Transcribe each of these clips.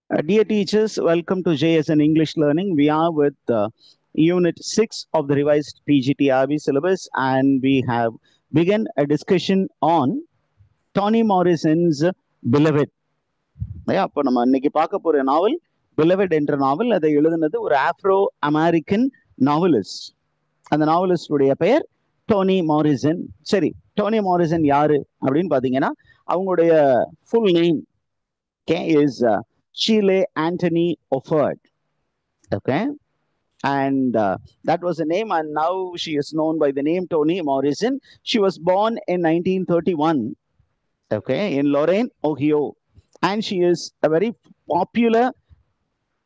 Dear teachers, welcome to JSN English Learning. We are with Unit 6 of the revised PGTRB syllabus, and we have begun a discussion on Toni Morrison's Beloved. அப்போ நம்ம இன்னைக்கு பார்க்க போற நாவல் Beloved என்ற நாவல். அதை எழுதுனது ஒரு ஆப்ரோ அமெரிக்கன் நாவலிஸ்ட். அந்த நாவலிஸ்டுடைய பெயர் டோனி மாரிசன். சரி, டோனி மாரிசன் யாரு அப்படின்னு பார்த்தீங்கன்னா அவங்களுடைய full name is Sheila Anthony Offord. Okay, and that was the name, and now she is known by the name Toni Morrison. She was born in 1931, okay, in Lorain, Ohio, and she is a very popular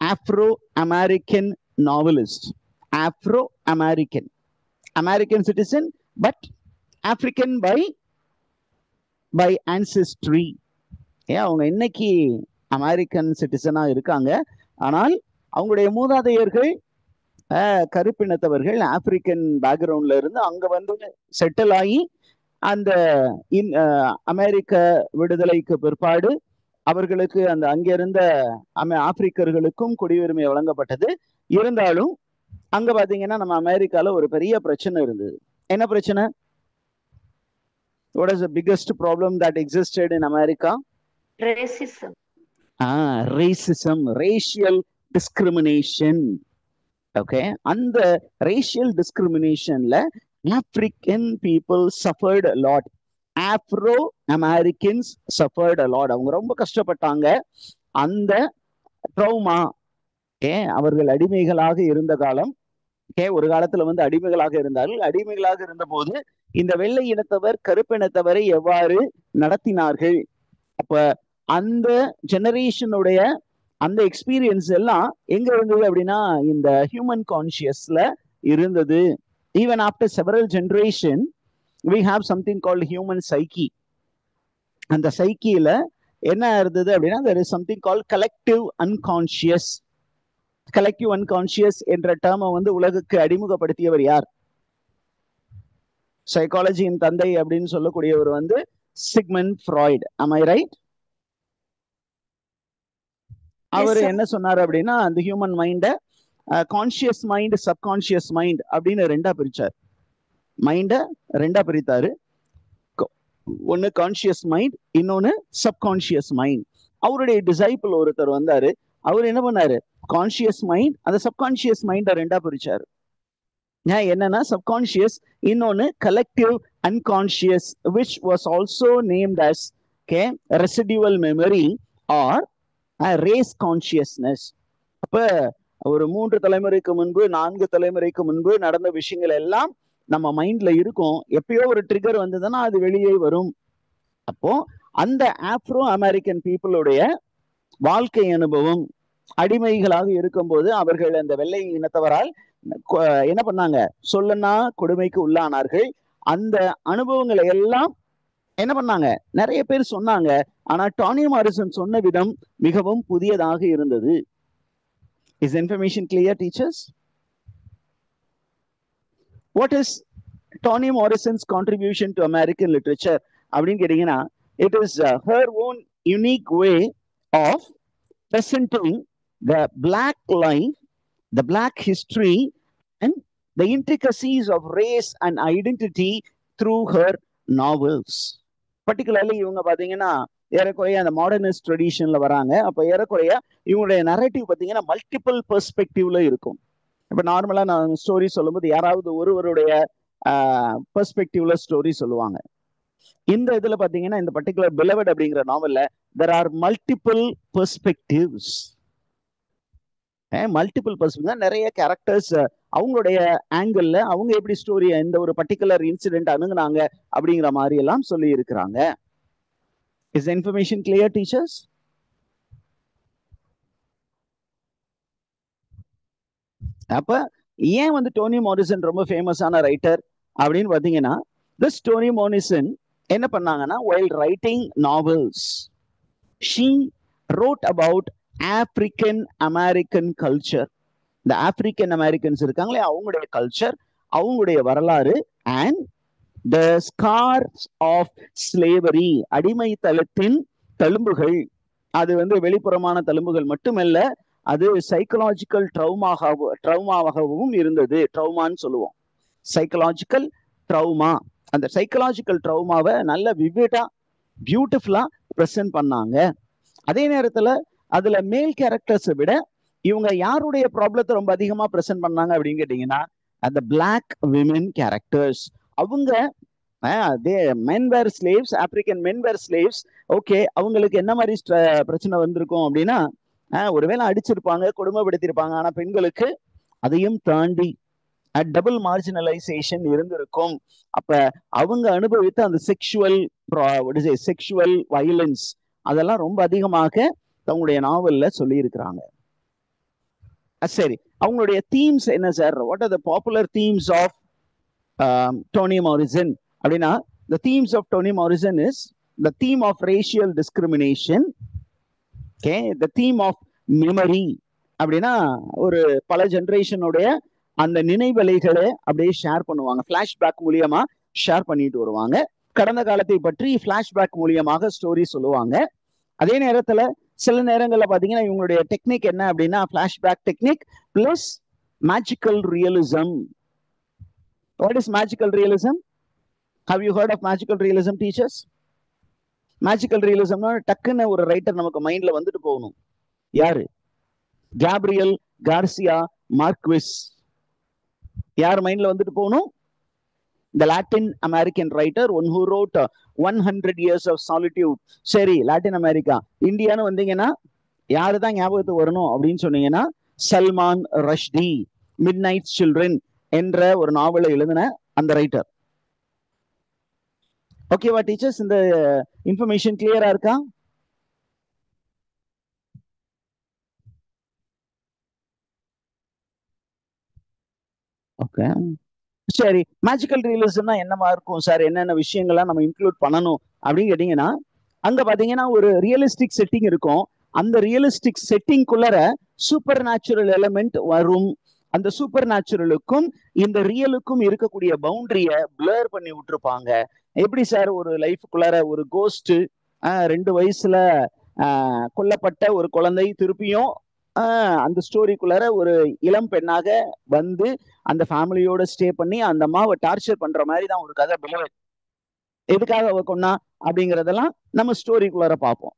Afro-American novelist. Afro-American, American citizen, but African by ancestry. Yeah, அவங்க இன்னைக்கு American சிட்டிசனா இருக்காங்க. ஆனால் அவங்களுடைய மூதாதையர்கள் கருப்பினத்தவர்கள், African பேக்ரவுண்ட்ல இருந்து அங்க வந்து செட்டில் ஆகி அந்த அமெரிக்க விடுதலைக்கு பிற்பாடு அவர்களுக்கு அந்த அங்கிருந்த ஆப்பிரிக்கர்களுக்கும் குடியுரிமை வழங்கப்பட்டது. இருந்தாலும் அங்க பாத்தீங்கன்னா நம்ம அமெரிக்கால ஒரு பெரிய பிரச்சனை இருந்தது. என்ன பிரச்சனை? What is the biggest problem that existed in America? Racism. Racism, racial discrimination. Okay, and the racial discrimination la African people suffered a lot. Afro Americans suffered a lot. அவங்க ரொம்ப கஷ்டப்பட்டாங்க. அந்த ட்ரௌமா, அவர்கள் அடிமைகளாக இருந்த காலம், ஒரு காலத்துல வந்து அடிமைகளாக இருந்தார்கள். அடிமைகளாக இருந்த போது இந்த வெள்ளை இனத்தவர் கருப்பினத்தவரை எவ்வாறு நடத்தினார்கள், அப்ப அந்த ஜெனரேஷனுடைய அந்த எக்ஸ்பீரியன்ஸ் எல்லாம் எங்க இருந்தது அப்படின்னா இந்த ஹியூமன் கான்சியஸ்ல இருந்தது. Even after several generation we have something called human psyche. அந்த சைக்கியில என்ன இருந்தது அப்படின்னா there is something called collective unconscious. collective unconscious என்ற டேர்மை வந்து உலகுக்கு அறிமுகப்படுத்தியவர் யார்? சைக்காலஜியின் தந்தை அப்படின்னு சொல்லக்கூடியவர் வந்து Sigmund Freud. am I right? அவர் என்ன சொன்னார் அப்படின்னா அந்த ஹியூமன் மைண்ட கான்சியஸ் மைண்ட், சப்கான்சியஸ் மைண்ட் அப்படின்னு ரெண்டா பிரிச்சார். மைண்ட ரெண்டா பிரித்தாரு. ஒன்னு கான்சியஸ் மைண்ட், இன்னொன்னு சப்கான்சியஸ் மைண்ட். அவருடைய டிசைபிள் ஒருத்தர் வந்தாரு. அவர் என்ன பண்ணாரு, கான்சியஸ் மைண்ட் அந்த சப்கான்சியஸ் மைண்ட ரெண்டா பிரிச்சாரு. என்னன்னா சப்கான்சியஸ், இன்னொன்னு collective unconscious, which was also named as residual memory or race consciousness. அப்ப ஒரு 3 தலைமுறைக்கு முன்பு 4 தலைமுறைக்கு முன்பு நடந்த விஷயங்கள் எல்லாம் நம்ம மைண்ட்ல இருக்கும். எப்பயோ ஒரு ட்ரிகர் வந்ததுன்னா அது வெளியே வரும். அப்போ அந்த ஆப்ரோ அமெரிக்கன் பீப்புளுடைய வாழ்க்கை அனுபவம், அடிமைகளாக இருக்கும்போது அவர்கள் அந்த வெள்ளை இனத்தவரால் என்ன பண்ணாங்க, சொல்லனா கொடுமைக்கு உள்ளானார்கள். அந்த அனுபவங்களை எல்லாம் என்ன பண்ணாங்க, நிறைய பேர் சொன்னாங்க. ஆனா டானி மாரிசன் சொன்ன விதம் மிகவும் புதியதாக இருந்தது. Is information clear, teachers? What is Toni Morrison's contribution to American literature அப்படின்னு கேட்டீங்கன்னா, it is her own unique way of presenting the black life, the black history and the intricacies of race and identity through her novels. Particularly இவங்க பாத்தீங்கன்னா ஏறக்குறைய அந்த modernist ட்ரெடிஷன்ல வராங்க. அப்ப ஏறக்குறைய இவங்களுடைய நரேட்டிவ் பாத்தீங்கன்னா மல்டிபிள் பெர்ஸ்பெக்டிவ்ல இருக்கும். இப்ப நார்மலா நான் ஸ்டோரி சொல்லும்போது யாராவது ஒருவருடைய பெர்ஸ்பெக்டிவ்ல ஸ்டோரி சொல்லுவாங்க. இந்த இதுல பாத்தீங்கன்னா இந்த பர்டிகுலர் Beloved அப்படிங்கிற நாவல்ல there are multiple perspectives. Multiple perspective, நிறைய கேரக்டர்ஸ் அவங்களுடைய ஆங்கிள் அவங்க எப்படி ஸ்டோரி இந்த ஒரு பர்டிகுலர் இன்சிடென்ட் அணுகுனாங்க அப்படிங்கிற மாதிரி எல்லாம் சொல்லி இருக்கிறாங்க. Is the information clear, teachers? அப்ப ஏன் வந்து டோனி மாரிசன் ரொம்ப ஃபேமஸான ரைட்டர் அப்படின்னு பாத்தீங்கன்னா, this Toni Morrison என்ன பண்ணாங்கன்னா while writing novels she wrote about African American culture. இந்த ஆப்பிரிக்கன் அமெரிக்கன்ஸ் இருக்காங்களே அவங்களுடைய கல்ச்சர், அவங்களுடைய வரலாறு, and the scars of slavery, அடிமைத்தளத்தின் தழும்புகள், அது வந்து வெளிப்புறமான தழும்புகள் மட்டுமல்ல, அது சைக்கலாஜிக்கல் ட்ரௌமாவாகவும் இருந்தது. ட்ரௌமான்னு சொல்லுவோம். சைக்கலாஜிக்கல் ட்ரௌமா. அந்த சைக்கலாஜிக்கல் ட்ரௌமாவை நல்ல விவிடா பியூட்டிஃபுல்லா ப்ரெசென்ட் பண்ணாங்க. அதே நேரத்துல அதுல மேல் கேரக்டர்ஸை விட இவங்க யாருடைய ப்ராப்ளத்தை ரொம்ப அதிகமா ப்ரெசென்ட் பண்ணாங்க அப்படின்னு கேட்டீங்கன்னா, அந்த பிளாக் விமென் கேரக்டர்ஸ். அவங்க men were slaves, African men were slaves. Okay, அவங்களுக்கு என்ன மாதிரி பிரச்சனை வந்திருக்கும் அப்படின்னா, ஒருவேளை அடிச்சிருப்பாங்க, கொடுமைப்படுத்திருப்பாங்க. ஆனா பெண்களுக்கு அதையும் தாண்டி டபுள் மார்ஜினலைசேஷன் இருந்திருக்கும். அப்ப அவங்க அனுபவித்த அந்த செக்ஷுவல் வயலன்ஸ் அதெல்லாம் ரொம்ப அதிகமாக தங்களுடைய நாவல்ல சொல்லி இருக்கிறாங்க. சரி, அவங்களுடைய தீம்ஸ் என்ன sir? What are the popular themes of Toni Morrison அப்படின்னா, the themes of Toni Morrison is the theme of racial discrimination, okay, the theme of memory. அப்படின்னா ஒரு பல ஜெனரேஷனுடைய அந்த நினைவலைகளை அப்படியே ஷேர் பண்ணுவாங்க. பிளாஷ்பேக் மூலியமா ஷேர் பண்ணிட்டு வருவாங்க. கடந்த காலத்தை பற்றி பிளாஷ்பேக் மூலியமாக ஸ்டோரி சொல்லுவாங்க. அதே நேரத்துல சில நேரங்கள்ல பாத்தீங்கன்னா இவங்களுடைய டெக்னிக் என்ன அப்படின்னா, flashback technique plus magical realism. What is magical realism? Have you heard of magical realism, teachers? Magical realism டக்குன்னு ஒரு ரைட்டர் நமக்கு மைண்ட்ல வந்துட்டு போகணும். யாரு? Gabriel Garcia Marquis. யார் மைண்ட்ல வந்துட்டு போகணும்? The Latin American writer, one who wrote 100 Years of Solitude. சரி, லாட்டின் அமெரிக்கா. இந்தியான்னு வந்தீங்கன்னா யாரு தான் ஞாபகத்துக்கு வரணும் அப்படின்னு சொன்னீங்கன்னா, சல்மான் ரஷ்டி, மிட் நைட் சில்ட்ரன் என்ற ஒரு நாவலை எழுதின அந்த ரைட்டர். ஓகேவா டீச்சர்ஸ்? இந்த இன்ஃபர்மேஷன் கிளியரா இருக்கா? ஓகே, சரி. மேஜிக்கல் ரியலிசம்னா என்னவா இருக்கும் சார்? என்னென்ன விஷயங்கள்லாம் நம்ம இன்க்ளூட் பண்ணணும் அப்படின்னு கேட்டீங்கன்னா, அங்க பாத்தீங்கன்னா ஒரு ரியலிஸ்டிக் செட்டிங் இருக்கும். அந்த ரியலிஸ்டிக் செட்டிங்குள்ளர சூப்பர் நேச்சுரல் எலிமெண்ட் வரும். அந்த சூப்பர் நேச்சுரலுக்கும் இந்த ரியலுக்கும் இருக்கக்கூடிய பவுண்டரிய பிளர் பண்ணி விட்டுருப்பாங்க. எப்படி சார் ஒரு லைஃபுக்குள்ளார ஒரு கோஸ்ட் 2 வயசுல கொல்லப்பட்ட ஒரு குழந்தை திருப்பியும் அந்த ஸ்டோரிக்குள்ளார ஒரு இளம் பெண்ணாக வந்து அந்த ஃபேமிலியோட ஸ்டே பண்ணி அந்த அம்மாவை டார்ச்சர் பண்ற மாதிரி தான் ஒரு கதை. பிளர் எதுக்காக அவ கொன்னா அப்படிங்கறதெல்லாம் நம்ம ஸ்டோரிக்குள்ளார பார்ப்போம்.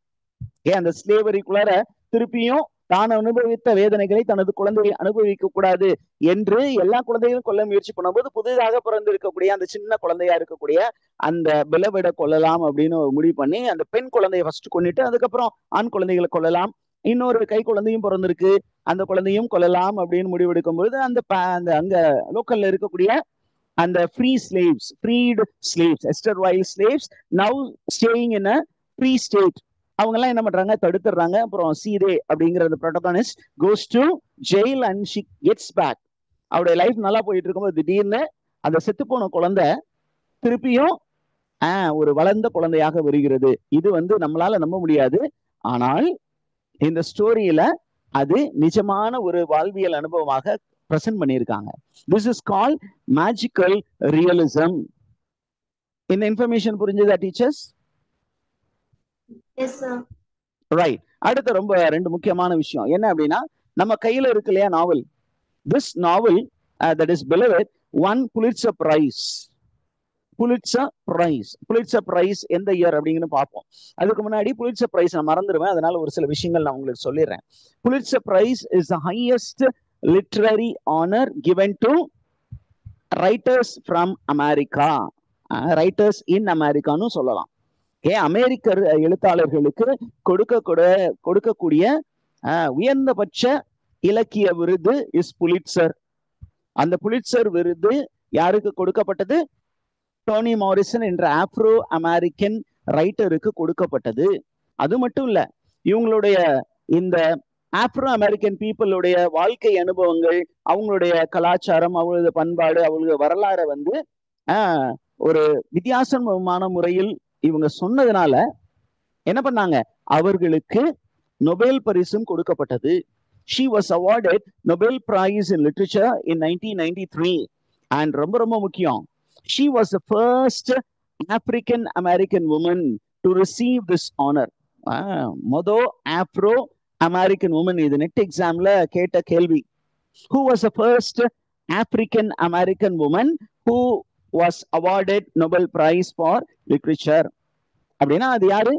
அந்த ஸ்லேவரிக்குள்ளார திருப்பியும் தான் அனுபவித்த வேதனைகளை தனது குழந்தையை அனுபவிக்க கூடாது என்று எல்லா குழந்தைகளும் கொல்ல முயற்சி பண்ணும்போது புதிதாக பிறந்து இருக்கக்கூடிய அந்த சின்ன குழந்தையா இருக்கக்கூடிய அந்த பிளவிட கொல்லலாம் அப்படின்னு முடிவு பண்ணி அந்த பெண் குழந்தைய ஃபர்ஸ்ட் கொன்னிட்டு அதுக்கப்புறம் ஆண் குழந்தைகளை கொல்லலாம். இன்னொரு கை குழந்தையும் பிறந்திருக்கு, அந்த குழந்தையும் கொல்லலாம் அப்படின்னு முடிவெடுக்கும் பொழுது அந்த அங்க லோக்கல்ல இருக்கக்கூடிய அந்த freed slaves, erstwhile slaves, now staying in a free state. அவங்க எல்லாம் என்ன பண்றாங்க? தடுத்துறாங்க. அப்புறம் சீதே அப்படிங்கிற அந்த protagonist goes to jail and she gets back. அவருடைய லைஃப் நல்லா போயிட்டு இருக்கும்போது திடீர்னு அந்த செத்து போன குழந்தை திருப்பியும் ஒரு வளர்ந்த குழந்தையாக வருகிறது. இது நம்மளால நம்ப முடியாது. ஆனால் இந்த ஸ்டோரியில அது நிஜமான ஒரு வாழ்வியல் அனுபவமாக பிரசன்ட் பண்ணியிருக்காங்க. This is called magical realism. இந்த இன்ஃபர்மேஷன் புரிஞ்சுதா டீச்சர்ஸ்? Yes, sir. ரைட். அடுத்த ரொம்ப 2 முக்கியமான விஷயம் என்ன அப்படின்னா, நம்ம கையில இருக்கு இல்லையா நாவல். This novel that is beloved won Pulitzer Prize. Pulitzer Prize எந்த இயர் அப்படிங்கன்னு பார்ப்போம். அதுக்கு முன்னாடி Pulitzer Prize நான் மறந்துடுவேன், அதனால ஒரு சில விஷயங்கள் நான் உங்களுக்கு சொல்லிடுறேன். Pulitzer Prize is the highest literary honor given to writers from America. Writers in America-னு சொல்லலாம். அமெரிக்க எழுத்தாளர்களுக்கு கொடுக்கக்கூடிய உயர்ந்தபட்ச இலக்கிய விருது இஸ் புலிட்சர். அந்த புலிட்சர் விருது யாருக்கு கொடுக்கப்பட்டது? டோனி மாரிசன் என்ற ஆப்ரோ அமெரிக்கன் ரைட்டருக்கு கொடுக்கப்பட்டது. அது மட்டும் இல்ல, இவங்களுடைய இந்த ஆப்ரோ அமெரிக்கன் பீப்புளுடைய வாழ்க்கை அனுபவங்கள், அவங்களுடைய கலாச்சாரம், அவங்களது பண்பாடு, அவங்களது வரலாறை ஒரு வித்தியாசமான முறையில் இவங்க சொன்னதுனால என்ன பண்ணாங்க? அவர்களுக்கு நொபேல் பரிசும் கொடுக்கப்பட்டது. She was awarded Nobel Prize in Literature in 1993. And ரொம்ப ரொம்ப முக்கியம், she was the first African American woman to receive this honor. மொதோ ஆப்ரோ அமெரிக்கன் உமன். இது நெட் எக்ஸாம்ல கேட்ட கேள்வி. Who was the first African American woman who was awarded Nobel Prize for Literature? அப்படின்னா அது யாரு?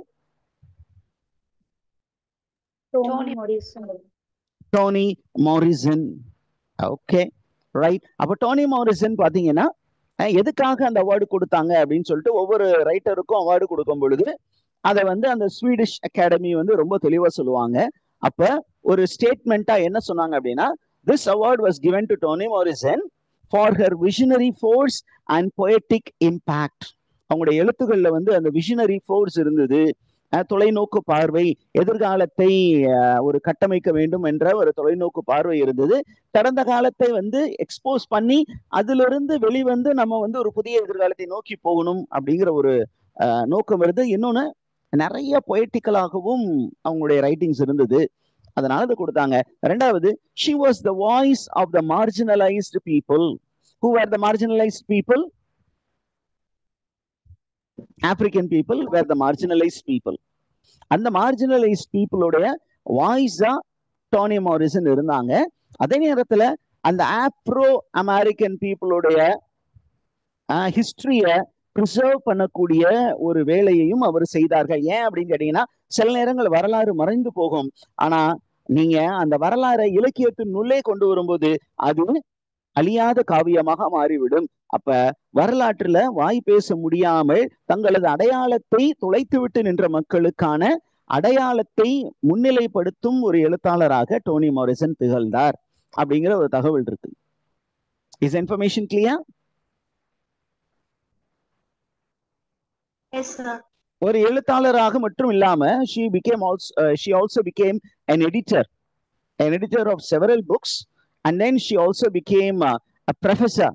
டோனி மாரிசன். Okay, right. அப்ப Dhoni Morrison பாத்தீங்கன்னா எதுக்காக அந்த அவார்டு கொடுத்தாங்க அப்படின்னு சொல்லிட்டு ஒவ்வொரு ரைட்டருக்கும் அவார்டு கொடுக்கும் பொழுது அதை வந்து அந்த ஸ்வீடிஷ் அகாடமி வந்து ரொம்ப தெளிவா சொல்லுவாங்க. அப்ப ஒரு ஸ்டேட்மெண்டா என்ன சொன்னாங்க அப்படின்னா, this award was given to Toni Morrison for her visionary force and poetic impact. அவங்களுடைய எழுத்துக்கள்ல வந்து அந்த விஷனரி ஃபோர்ஸ் இருந்தது, தொலைநோக்கு பார்வை, எதிர்காலத்தை ஒரு கட்டமைக்க வேண்டும் என்ற ஒரு தொலைநோக்கு பார்வை இருந்தது. கடந்த காலத்தை வந்து எக்ஸ்போஸ் பண்ணி அதிலிருந்து வெளிவந்து நம்ம வந்து ஒரு புதிய எதிர்காலத்தை நோக்கி போகணும் அப்படிங்கிற ஒரு நோக்கம் இருந்து, இன்னொன்னு நிறைய பொயட்டிக்கலாகவும் அவங்களுடைய ரைட்டிங்ஸ் இருந்தது. அதனால அது கொடுத்தாங்க. ரெண்டாவது, she was the voice of the marginalized people. Who were the marginalized people? African people were the marginalized people. அந்த marginalized people உடைய வாய்ஸா டோனி மாரிசன் இருந்தாங்க. அதே நேரத்துல அந்த ஆப்ரோ அமெரிக்கன் பீப்புளுடைய ஹிஸ்டரிய ப்ரிசர்வ் பண்ணக்கூடிய ஒரு வேலையையும் அவர் செய்தார்கள். ஏன் அப்படின்னு கேட்டீங்கன்னா, சில நேரங்கள் வரலாறு மறைந்து போகும். ஆனா நீங்க அந்த வரலாறை இலக்கியத்தினுள்ளே கொண்டு வரும்போது அது அழியாத காவியமாக மாறிவிடும். அப்ப வரலாற்றுல வாய் பேச முடியாமல் தங்களது அடையாளத்தை தொலைத்துவிட்டு நின்ற மக்களுக்கான அடையாளத்தை முன்னிலைப்படுத்தும் ஒரு எழுத்தாளராக டோனி மாரிசன் திகழ்ந்தார் அப்படிங்கிற ஒரு தகவல் இருக்கு. Is information clear? ஒரு எழுத்தாளராக மட்டும் இல்லாம she also became an editor of several books, and then she also became a professor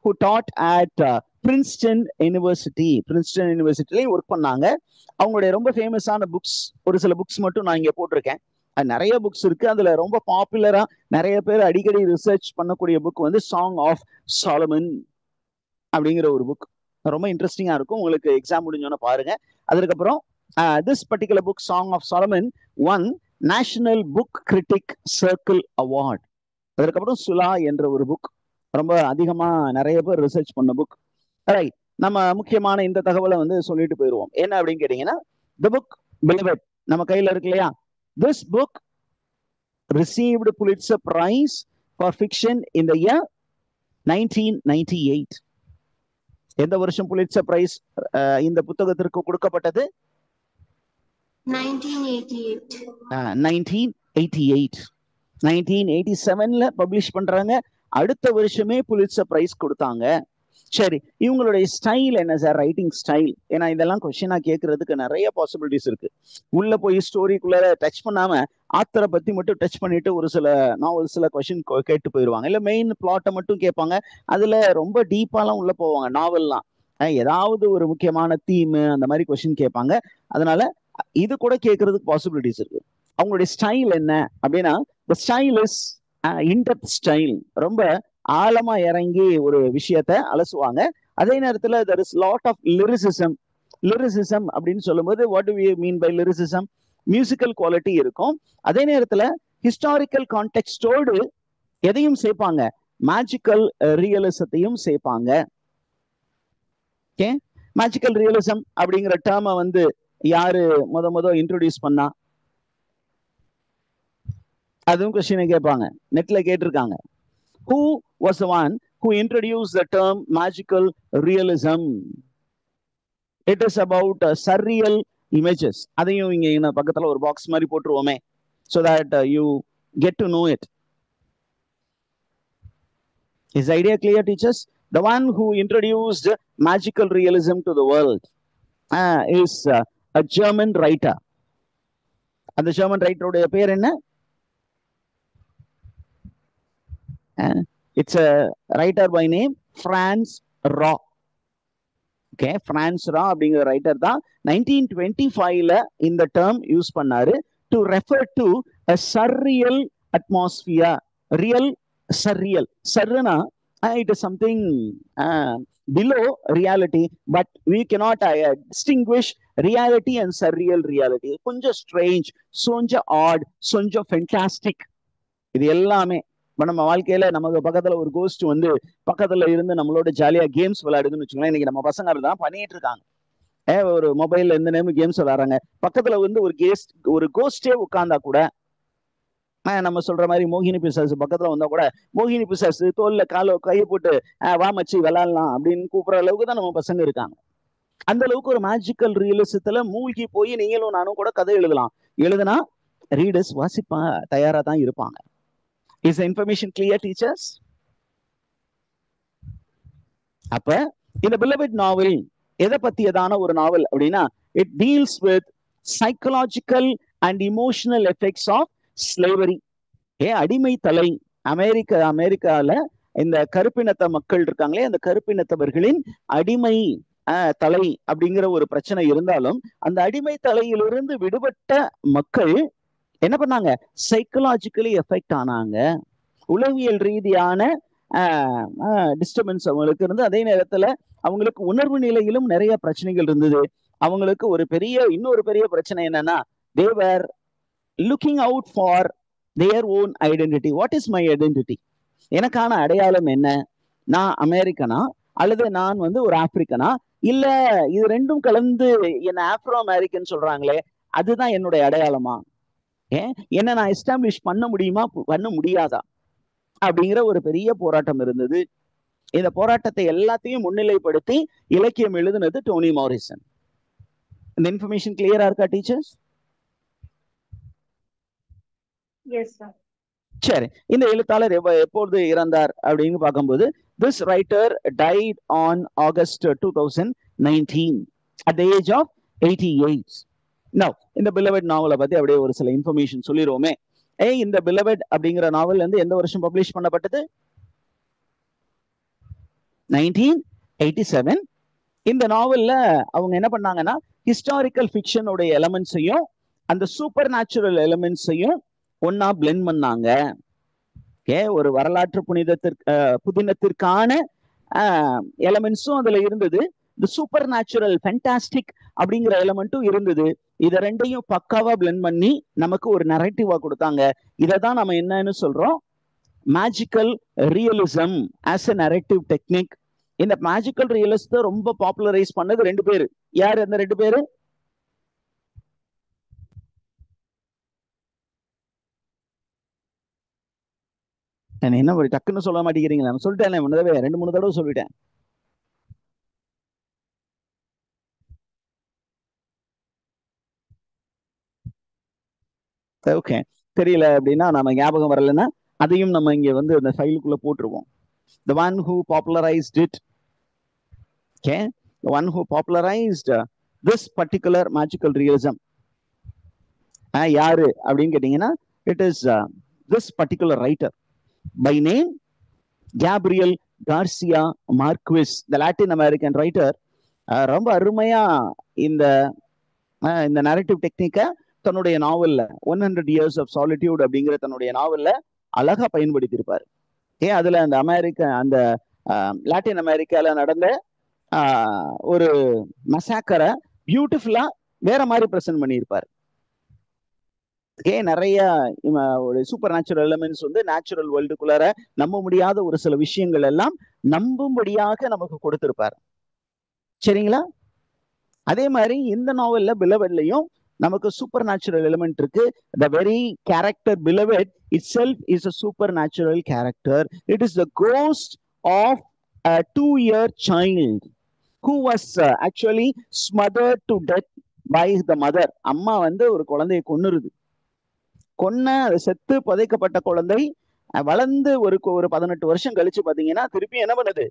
who taught at Princeton University. Princeton University work பண்ணாங்க. அவங்களுடைய ரொம்ப ஃபேமஸான புக்ஸ் ஒரு சில புக்ஸ் மட்டும் நான் இங்க போட்டிருக்கேன். நிறைய புக்ஸ் இருக்கு. அதுல ரொம்ப பாப்புலரா நிறைய பேர் அடிக்கடி ரிசர்ச் பண்ணக்கூடிய புக் வந்து சாங் ஆஃப் சாலமன் அப்படிங்கிற ஒரு புக். ரொம்ப இன்ட்ரெஸ்டிங்கா இருக்கும். உங்களுக்கு எக்ஸாம் முடிஞ்சோன்னு பாருங்க. அதுக்கப்புறம் this particular book Song of Solomon won National Book Critic Circle Award. அதுக்கப்புறம் சுலா என்ற ஒரு புக் ரொம்ப அதிகமா நிறைய பேர் ரிசர்ச் பண்ண புக். ரைட், நம்ம முக்கியமான இந்த தகவலை வந்து சொல்லிட்டு போயிடுவோம். என்ன அப்படின்னு கேட்டீங்கன்னா, தி புக் பிலவெட் நம்ம கையில இருக்கு இல்லையா, this book received Pulitzer Prize for fiction in the year 1998. எந்த வருஷம் புலிட்சர் பிரைஸ் இந்த புத்தகத்திற்கு கொடுக்கப்பட்டது? 1987ல பப்ளிஷ் பண்றாங்க. அடுத்த வருஷமே புலிட்சர் பிரைஸ் கொடுத்தாங்க. சரி, இவங்களுடைய ஸ்டைல் என்ன சார், ரைட்டிங் ஸ்டைல்? ஏன்னா இதெல்லாம் கொஸ்டினா கேட்கறதுக்கு நிறைய பாசிபிலிட்டிஸ் இருக்கு. உள்ள போய் ஸ்டோரிக்குள்ள டச் பண்ணாம ஆத்தரை பத்தி மட்டும் டச் பண்ணிட்டு ஒரு சில நாவல்ஸ்ல கொஸ்டின் கேட்டு போயிடுவாங்க. இல்ல மெயின் பிளாட்டை மட்டும் கேட்பாங்க. அதுல ரொம்ப டீப்பாலாம் உள்ள போவாங்க. நாவல்லாம் ஏதாவது ஒரு முக்கியமான தீம் அந்த மாதிரி கொஸ்டின் கேட்பாங்க. அதனால இது கூட கேட்கறதுக்கு பாசிபிலிட்டிஸ் இருக்கு. அவங்களுடைய ஸ்டைல் என்ன அப்படின்னா, the style is in-depth style. ரொம்ப ஆழமா இறங்கி ஒரு விஷயத்த அலசுவாங்க. அதே நேரத்துல there is lot of lyricism. அப்படின்னு சொல்லும்போது what do we mean by lyricism? Musical quality இருக்கும். அதே நேரத்துல ஹிஸ்டாரிக்கல் கான்டெக்ஸ்டோடு எதையும் சேர்ப்பாங்க, மேஜிக்கல் ரியலிசத்தையும் சேர்ப்பாங்க. ஓகே, மேஜிக்கல் ரியலிசம் அப்படிங்கிற டேர்மை வந்து யாரு முத இன்ட்ரோடியூஸ் பண்ணா? அதுவும் கொஸ்டினை கேட்பாங்க, நெட்ல கேட்டிருக்காங்க. Who was the one who introduced the term magical realism? It is about surreal images. அதையும் இங்க பக்கத்துல ஒரு பாக்ஸ் மாதிரி போட்டுருவோமே, so that you get to know it. Is the idea clear, teachers? The one who introduced magical realism to the world is a German writer. அந்த German ரைட்டருடைய பேர் என்ன? It's a writer by name Franz Raw. Okay, Franz Raw அப்படிங்கிற writer தான் 1925ல இந்த term use பண்ணாரு to refer to a surreal atmosphere. Real, surreal. Surrealனா it is something below reality, but we cannot distinguish reality and surreal reality, கொஞ்சம் strange, கொஞ்சம் add, கொஞ்சம் fantastic. இது எல்லாமே நம்ம வாழ்க்கையில நமக்கு பக்கத்துல ஒரு கோஸ்ட் வந்து பக்கத்துல இருந்து நம்மளோட ஜாலியா கேம்ஸ் விளையாடுதுன்னு வச்சுக்கோங்களேன். இன்னைக்கு நம்ம பசங்க தான் பண்ணிட்டு இருக்காங்க. ஒரு மொபைல்ல எந்த நேரம் கேம்ஸ் விளையாடுறாங்க, பக்கத்துல வந்து ஒரு கோஸ்டே உட்கார்ந்தா கூட, நம்ம சொல்ற மாதிரி மோகினி பிசாசு பக்கத்துல வந்தா கூட, மோகினி பிசாசு தோல்ல கையை போட்டு வா மச்சி விளையாடலாம் அப்படின்னு கூப்பிடுற அளவுக்கு தான் நம்ம பசங்க இருக்காங்க. அந்த அளவுக்கு ஒரு மேஜிக்கல் ரியலிசத்துல மூழ்கி போய் நீங்களும் நானும் கூட கதை எழுதுனா ரீடர்ஸ் வாசிப்பா தயாரா தான் இருப்பாங்க. Is information clear teachers? அப்ப இந்த பிலவெட் நாவல் எதை பத்தியதான ஒரு நாவல் அப்படின்னா, it deals with psychological and emotional effects of slavery. அடிமை தலை. அமெரிக்கால இந்த கருப்பினத்த மக்கள் இருக்காங்களே, அந்த கருப்பினத்தவர்களின் அடிமை தலை அப்படிங்கிற ஒரு பிரச்சனை இருந்தாலும், அந்த அடிமை தலையிலிருந்து விடுபட்ட மக்கள் என்ன பண்ணாங்க, சைக்கலாஜிக்கலி எஃபெக்ட் ஆனாங்க. உளவியல் ரீதியான டிஸ்டர்பன்ஸ் அவங்களுக்கு இருந்து, அதே நேரத்துல அவங்களுக்கு உணர்வு நிலையிலும் நிறைய பிரச்சனைகள் இருந்தது. அவங்களுக்கு இன்னொரு பெரிய பிரச்சனை என்னன்னா, they were looking out for their own identity. what is my identity? எனக்கான அடையாளம் என்ன? நான் அமெரிக்கனா அல்லது நான் வந்து ஒரு ஆப்பிரிக்கனா, இல்ல இது ரெண்டும் கலந்து என்ன ஆப்ரோ அமெரிக்கன் சொல்றாங்களே அதுதான் என்னுடைய அடையாளமா? என்ன நான் எஸ்டாப்ளிஷ் பண்ண முடியுமா, பண்ண முடியாதா அப்படிங்கிற ஒரு பெரிய போராட்டம் இருந்தது. இந்த போராட்டத்தை எல்லாத்தையும் முன்னிலைப்படுத்தி இலக்கியம் எழுதுனது டோனி மாரிசன். இந்த இன்ஃபர்மேஷன் கிளியரா இருக்கா டீச்சர்ஸ்? சரி, இந்த எழுத்தாளர் எப்பொழுது இறந்தார் அப்படின்னு பார்க்கும்போது, this writer died on August 2019 at the age of 88. Now இந்த பிலவெட் நாவலை பத்தி அப்படியே ஒரு சில இன்ஃபர்மேஷன் சொல்லிடுவோமே. இந்த பிலவெட் அப்படிங்கிற நாவல் வந்து எந்த வருஷம் பப்ளிஷ் பண்ணப்பட்டது? 1987. இந்த நாவல்ல அவங்க என்ன பண்ணாங்கன்னா, ஹிஸ்டாரிக்கல் ஃபிக்ஷனுடைய எலமெண்ட்ஸையும் அந்த சூப்பர் நேச்சுரல் எலமெண்ட்ஸையும் ஒன்னா பிளெண்ட் பண்ணாங்க. ஒரு வரலாற்று புதினத்திற்கான எலமெண்ட்ஸும் அதுல இருந்தது, இந்த சூப்பர் நேச்சுரல் ஃபென்டாஸ்டிக் அப்படிங்கிற எலமெண்ட்டும் இருந்தது. இதை ரெண்டையும் பக்காவா பிளெண்ட் பண்ணி நமக்கு ஒரு நரேட்டிவா கொடுத்தாங்க. இதை தான் நம்ம என்னன்னு சொல்றோம், magical realism as a narrative technique. இந்த மேஜிக்கல் ரியலிசத்தை ரொம்ப பாப்புலரைஸ் பண்ணது ரெண்டு பேரு. யார் அந்த ரெண்டு பேரு? என்ன ஒரு டக்குன்னு சொல்ல மாட்டேங்கிறீங்களா? நான் சொல்லிட்டேன், முன்னதவே 2-3 தடவை சொல்லிட்டேன். ஓகே, தெரியல அப்படின்னா, நம்ம ஞாபகம் வரலன்னா அதையும் நம்ம இங்க வந்து அந்த ஃபைலுக்குள்ள போட்டுருவோம். The one who popularized it, okay, the one who popularized this particular magical realism, யாரு அப்படின்னு கேட்டீங்கன்னா, it is this particular writer by name Gabriel Garcia Marquez, the Latin American writer. ரொம்ப அருமையா இந்த நரேட்டிவ் டெக்னிக்கை தன்னுடைய நாவல்ல 100 Years of Solitude அப்படிங்கிற தன்னுடைய நாவல்ல அழகா பயன்படுத்தி இருப்பாரு. அதுல அந்த லாட்டின் அமெரிக்கால நடந்த ஒரு மசாக்கரை பியூட்டிஃபுல்லா வேற மாதிரி பிரசன்ட் பண்ணியிருப்பாரு. நிறைய ஒரு சூப்பர் நேச்சுரல் எலிமெண்ட்ஸ் வந்து நேச்சுரல் வேர்ல்டுக்குள்ளார நம்ப முடியாத ஒரு சில விஷயங்கள் எல்லாம் நம்பும்படியாக நமக்கு கொடுத்திருப்பாரு. சரிங்களா? அதே மாதிரி இந்த நாவல்ல பிலவெட்லயும் நமக்கு சூப்பர் நேச்சுரல் எலிமெண்ட் இருக்கு. The very character Beloved itself is a supernatural character. It is the ghost of a 2-year child who was actually smothered to death by the mother. அம்மா வந்து ஒரு குழந்தையை கொன்ன செத்து புதைக்கப்பட்ட குழந்தை வளர்ந்து ஒரு 18 வருஷம் கழிச்சு பாத்தீங்கன்னா திருப்பி என்ன பண்ணுது,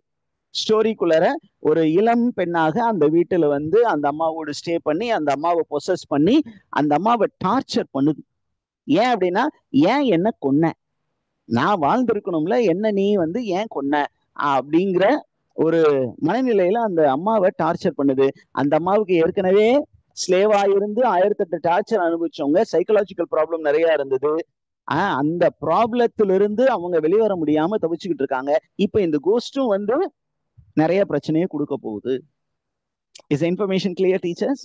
ஸ்டோரிக்குள்ளார ஒரு இளம் பெண்ணாக அந்த வீட்டுல வந்து அந்த அம்மாவோடு ஸ்டே பண்ணி அந்த அம்மாவை பொசஸ் பண்ணி அந்த அம்மாவை டார்ச்சர் பண்ணுது. ஏன் அப்படின்னா, ஏன் என்ன கொன்ன, நான் வாழ்ந்திருக்கணும்ல, என்ன நீ வந்து ஏன் கொன்ன அப்படிங்கிற ஒரு மனநிலையில அந்த அம்மாவை டார்ச்சர் பண்ணுது. அந்த அம்மாவுக்கு ஏற்கனவே ஸ்லேவா இருந்து 1008 டார்ச்சர் அனுபவிச்சவங்க, சைக்கலாஜிக்கல் ப்ராப்ளம் நிறைய இருந்தது. அந்த ப்ராப்ளத்திலிருந்து அவங்க வெளிவர முடியாம தவிச்சுக்கிட்டு இருக்காங்க. இப்ப இந்த கோஸ்டும் வந்து நிறைய பிரச்சனையை கொடுக்க போகுது. Is information clear teachers?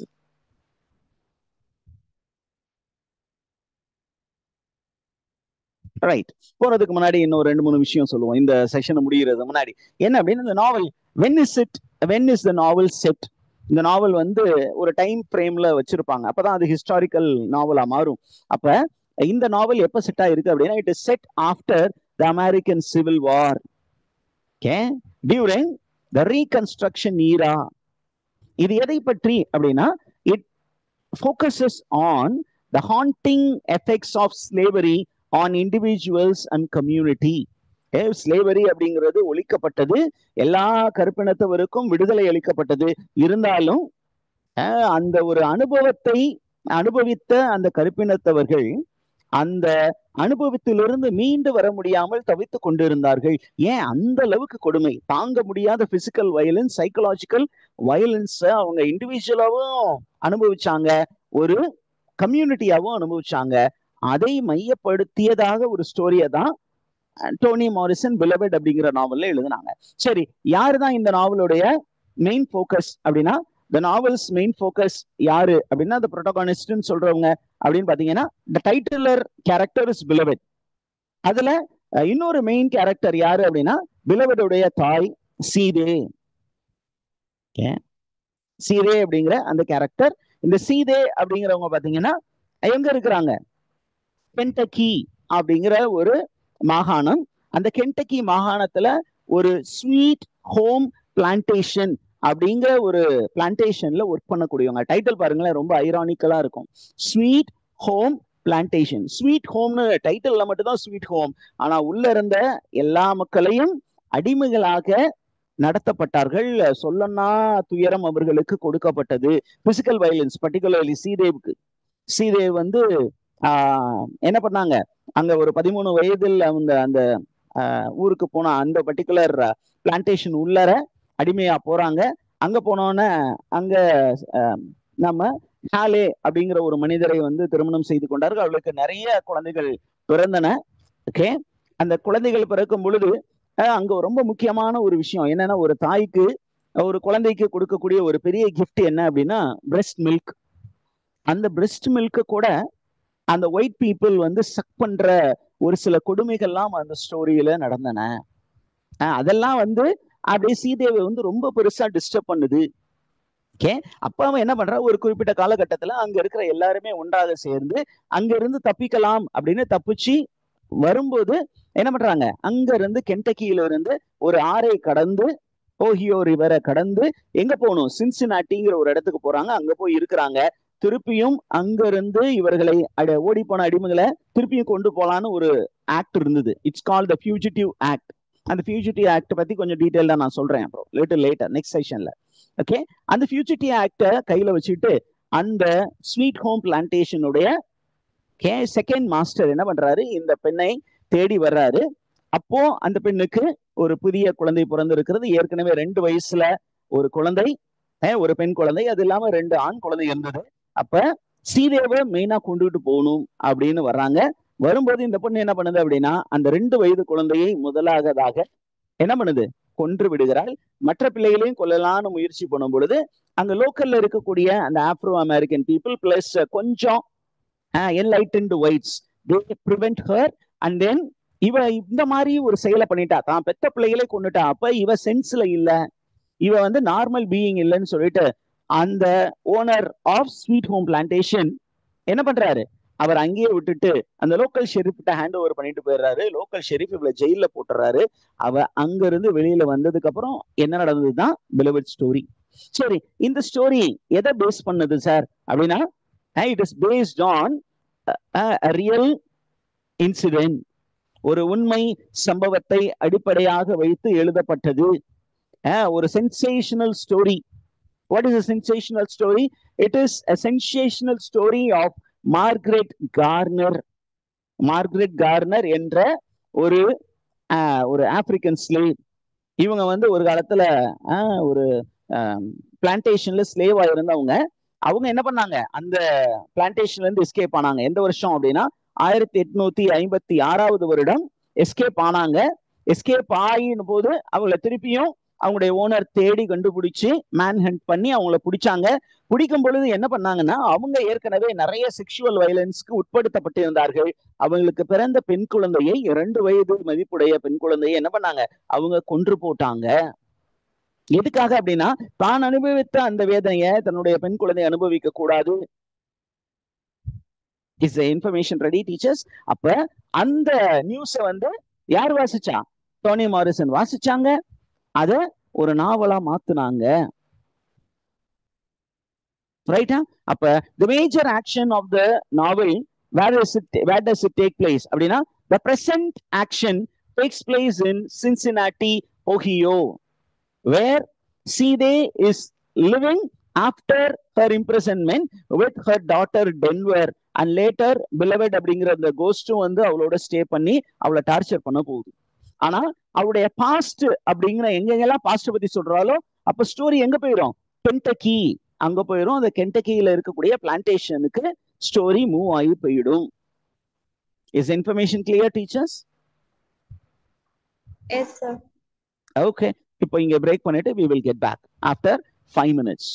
Right. போறதுக்கு முன்னாடி இன்னும் 2-3 விஷயம் சொல்லுவோம் இந்த செஷனை முடிகிறது முன்னாடி. என்ன அப்படின்னு, இந்த நாவல் when is the novel set? இந்த நாவல் வந்து ஒரு டைம் ஃப்ரேம்ல வச்சிருப்பாங்க, அப்பதான் அது ஹிஸ்டாரிக்கல் நாவலா மாறும். அப்ப இந்த நாவல் எப்ப செட் ஆயிருக்கு அப்படின்னா, it is set after the American civil war, okay, during the reconstruction era. இது எதை பற்றி அப்படின்னா, it focuses on the haunting effects of slavery on individuals and community. Slavery அப்படிங்கிறது ஒழிக்கப்பட்டது, எல்லா கருப்பினத்தவருக்கும் விடுதலை அளிக்கப்பட்டது. இருந்தாலும் அந்த ஒரு அனுபவத்தை அனுபவித்த அந்த கருப்பினத்தவர்கள் அந்த அனுபவத்திலிருந்து மீண்டு வர முடியாமல் தவித்து கொண்டிருந்தார்கள். ஏன் அந்த அளவுக்கு கொடுமை தாங்க முடியாத பிசிக்கல் வயலன்ஸ், சைக்கலாஜிக்கல் வயலன்ஸ் அவங்க இண்டிவிஜுவலாவும் அனுபவிச்சாங்க, ஒரு கம்யூனிட்டியாவும் அனுபவிச்சாங்க. அதை மையப்படுத்தியதாக ஒரு ஸ்டோரியை தான் டோனி மாரிசன் பிலவெட் அப்படிங்கிற நாவல்ல எழுதினாங்க. சரி, யாருதான் இந்த நாவலுடைய மெயின் ஃபோக்கஸ் அப்படின்னா, the novel's main focus யாரு அப்படின்னா, the protagonist சொல்றவங்க அப்படின்னு பாத்தீங்கன்னா, the titular character is beloved. அதுல இன்னொரு மெயின் கேரக்டர் யாரு அப்படின்னா, பிலவெட் உடைய தாய் சீதே. சீதே அப்படிங்கிற அந்த கேரக்டர். இந்த சீதே அப்படிங்கிறவங்க பாத்தீங்கன்னா எங்க இருக்கிறாங்க, கென்டக்கி அப்படிங்கிற ஒரு மாகாணம். அந்த கென்டக்கி மாகாணத்துல ஒரு ஸ்வீட் ஹோம் பிளான்டேஷன் அப்படிங்கிற ஒரு பிளான்டேஷன்ல ஒர்க் பண்ணக்கூடியவங்க. டைட்டில் பாருங்களேன், ரொம்ப ஐரானிக்கலா இருக்கும். Sweet Home plantation. ஸ்வீட் ஹோம்னு டைட்டில்ல மட்டும்தான் ஸ்வீட் ஹோம், ஆனா உள்ள இருந்த எல்லா மக்களையும் அடிமைகளாக நடத்தப்பட்டார்கள். சொல்லனா துயரம் அவர்களுக்கு கொடுக்கப்பட்டது. பிசிக்கல் வயலன்ஸ், பர்டிகுலர்லி சீதேவுக்கு. சீதேவ் வந்து என்ன பண்ணாங்க, அங்க ஒரு 13 வயதில் அந்த ஊருக்கு போன அந்த பர்டிகுலர் பிளான்டேஷன் உள்ளர அடிமையா போறாங்க. அங்க போனோன்னே அங்க நம்ம ஹாலே அப்படிங்கிற ஒரு மனிதரை வந்து திருமணம் செய்து கொண்டார்கள். அவளுக்கு நிறைய குழந்தைகள் பிறந்தன. ஓகே, அந்த குழந்தைகள் பிறக்கும் பொழுது அங்க ரொம்ப முக்கியமான ஒரு விஷயம் என்னன்னா, ஒரு தாய்க்கு ஒரு குழந்தைக்கு கொடுக்கக்கூடிய ஒரு பெரிய கிஃப்ட் என்ன அப்படின்னா, பிரெஸ்ட் மில்க். அந்த பிரெஸ்ட் மில்க் கூட அந்த ஒயிட் பீப்புள் வந்து சக் பண்ற ஒரு சில கொடுமைகள்லாம் அந்த ஸ்டோரியில நடந்தன. அதெல்லாம் வந்து அப்படியே சீதேவை வந்து ரொம்ப பெருசா டிஸ்டர்ப் பண்ணுது. ஓகே, அப்ப அவன் என்ன பண்றான், ஒரு குறிப்பிட்ட காலகட்டத்துல அங்க இருக்கிற எல்லாருமே ஒன்றாக சேர்ந்து அங்க இருந்து தப்பிக்கலாம் அப்படின்னு தப்பிச்சு வரும்போது என்ன பண்றாங்க, அங்க இருந்து கென்டக்கியில இருந்து ஒரு ஆறை கடந்து, ஓஹியோ ரிவரை கடந்து எங்க போகணும், சின்சினாட்டிங்கிற ஒரு இடத்துக்கு போறாங்க. அங்க போய் இருக்கிறாங்க. திருப்பியும் அங்க இருந்து இவர்களை ஓடி போன அடிமைகளை திருப்பியும் கொண்டு போலான்னு ஒரு ஆக்ட் இருந்தது. It's called the fugitive act. அந்த ஃபியூஜிட்டிவ் ஆக்ட் பத்தி கொஞ்சம் டீட்டெயிலா நான் சொல்றேன் அப்புறம் லேட்டர் நெக்ஸ்ட் செஷன்ல. ஓகே, அந்த ஃபியூஜிட்டிவ் ஆக்ட கையில வச்சுட்டு அந்த ஸ்வீட் ஹோம் பிளான்டேஷனுடைய செகண்ட் மாஸ்டர் என்ன பண்றாரு, இந்த பெண்ணை தேடி வர்றாரு. அப்போ அந்த பெண்ணுக்கு ஒரு புதிய குழந்தை பிறந்திருக்கிறது. ஏற்கனவே 2 வயசுல ஒரு குழந்தை, ஒரு பெண் குழந்தை, அது இல்லாம 2 ஆண் குழந்தை இருந்தது. அப்ப சீதேவை மெயினா கொண்டுகிட்டு போகணும் அப்படின்னு வர்றாங்க. வரும்போது இந்த பொண்ணு என்ன பண்ணுது அப்படின்னா, அந்த 2 வயது குழந்தையை முதலாவதாக என்ன பண்ணுது, கொன்று விடுகிறாள். மற்ற பிள்ளைகளையும் கொல்லலான்னு முயற்சி பண்ணும் பொழுது அங்க லோக்கல்ல இருக்கக்கூடிய அந்த ஆப்ரோ அமெரிக்கன் பீப்புள் பிளஸ் கொஞ்சம் enlightened whites, they prevent her. and then இவ இந்த மாதிரி ஒரு செயலை பண்ணிட்டா, தான் பெத்த பிள்ளைகளை கொண்டுட்டா. அப்ப இவ சென்ஸ்ல இல்ல, இவ வந்து நார்மல் பீயிங் இல்லைன்னு சொல்லிட்டு அந்த owner of Sweet Home plantation என்ன பண்றாரு, அவர் அங்கேயே விட்டுட்டு அந்த லோக்கல் ஷெரீஃப்கிட்ட ஹேண்ட் ஓவர் பண்ணிட்டு போயிடுறாரு. லோக்கல் ஷெரீஃப் இவளை ஜெயில போட்டுறாரு. அவ அங்க இருந்து வெளியில வந்ததுக்கு அப்புறம் என்ன நடந்ததுதான் பிலவெட் ஸ்டோரி. சரி, இந்த ஸ்டோரி எதை பேஸ் பண்ணது சார் அப்படின்னா, it is based on a real incident. ஒரு உண்மை சம்பவத்தை அடிப்படையாக வைத்து எழுதப்பட்டது. ஒரு sensational story. What is a sensational story? It is a sensational story of Margaret corner. Margaret corner என்ற ஒரு ஆப்பிரிக்கன் ஸ்லேவ். இவங்க வந்து ஒரு காலத்துல ஒரு பிளான்டேஷன்ல ஸ்லேவா இருந்தவங்க. அவங்க என்ன பண்ணாங்க, அந்த பிளான்டேஷன்ல இருந்து எஸ்கேப் ஆனாங்க. எந்த வருஷம் அப்படின்னா 1856 வருடம் எஸ்கேப் ஆனாங்க. எஸ்கேப் ஆகின போது அவங்கள திருப்பியும் அவங்களுடைய ஓனர் தேடி கண்டுபிடிச்சு மேன் ஹண்ட் பண்ணி அவங்கள பிடிச்சாங்க. பிடிக்கும் பொழுது என்ன பண்ணாங்கன்னா அவங்க ஏற்கனவே நிறைய செக்ஷுவல் வயலன்ஸ்க்கு உட்படுத்தப்பட்டிருந்தார்கள். அவங்களுக்கு பிறந்த பெண் குழந்தையை 2 வயது மதிப்புடைய பெண் குழந்தையை என்ன பண்ணாங்க, அவங்க கொன்று போட்டாங்க. எதுக்காக அப்படின்னா தான் அனுபவித்த அந்த வேதனையை தன்னுடைய பெண் குழந்தை அனுபவிக்க கூடாது. Is the information ready teachers? அப்ப அந்த நியூஸ வந்து யார் வாசிச்சா? டோனி மாரிசன் வாசிச்சாங்க. அத ஒரு நாவலா மாத்துனாங்க. ரைட்டா? அப்ப the major action of the novel, where does it take place அப்படின்னா the present action takes place in Cincinnati, Ohio, where Side is living after her imprisonment with her daughter Denver, and later beloved அப்படிங்கிற அந்த கோஸ்டும் வந்து அவளோட stay பண்ணி அவளை torture பண்ண போகுது. ஆனா அவளுடைய பாஸ்ட் அப்படிங்கிற எங்கெங்கெல்லாம் பாஸ்ட் பத்தி சொல்றாலோ அப்ப ஸ்டோரி எங்க போயிடும்? கென்டக்கி அங்க போயிடும். அந்த கென்டக்கியில இருக்கக்கூடிய பிளான்டேஷனுக்கு ஸ்டோரி மூவ் ஆகி போயிடும். Is information clear teachers? Yes, sir. Okay, இப்போ இங்க பிரேக் பண்ணிட்டு we will get back after 5 minutes.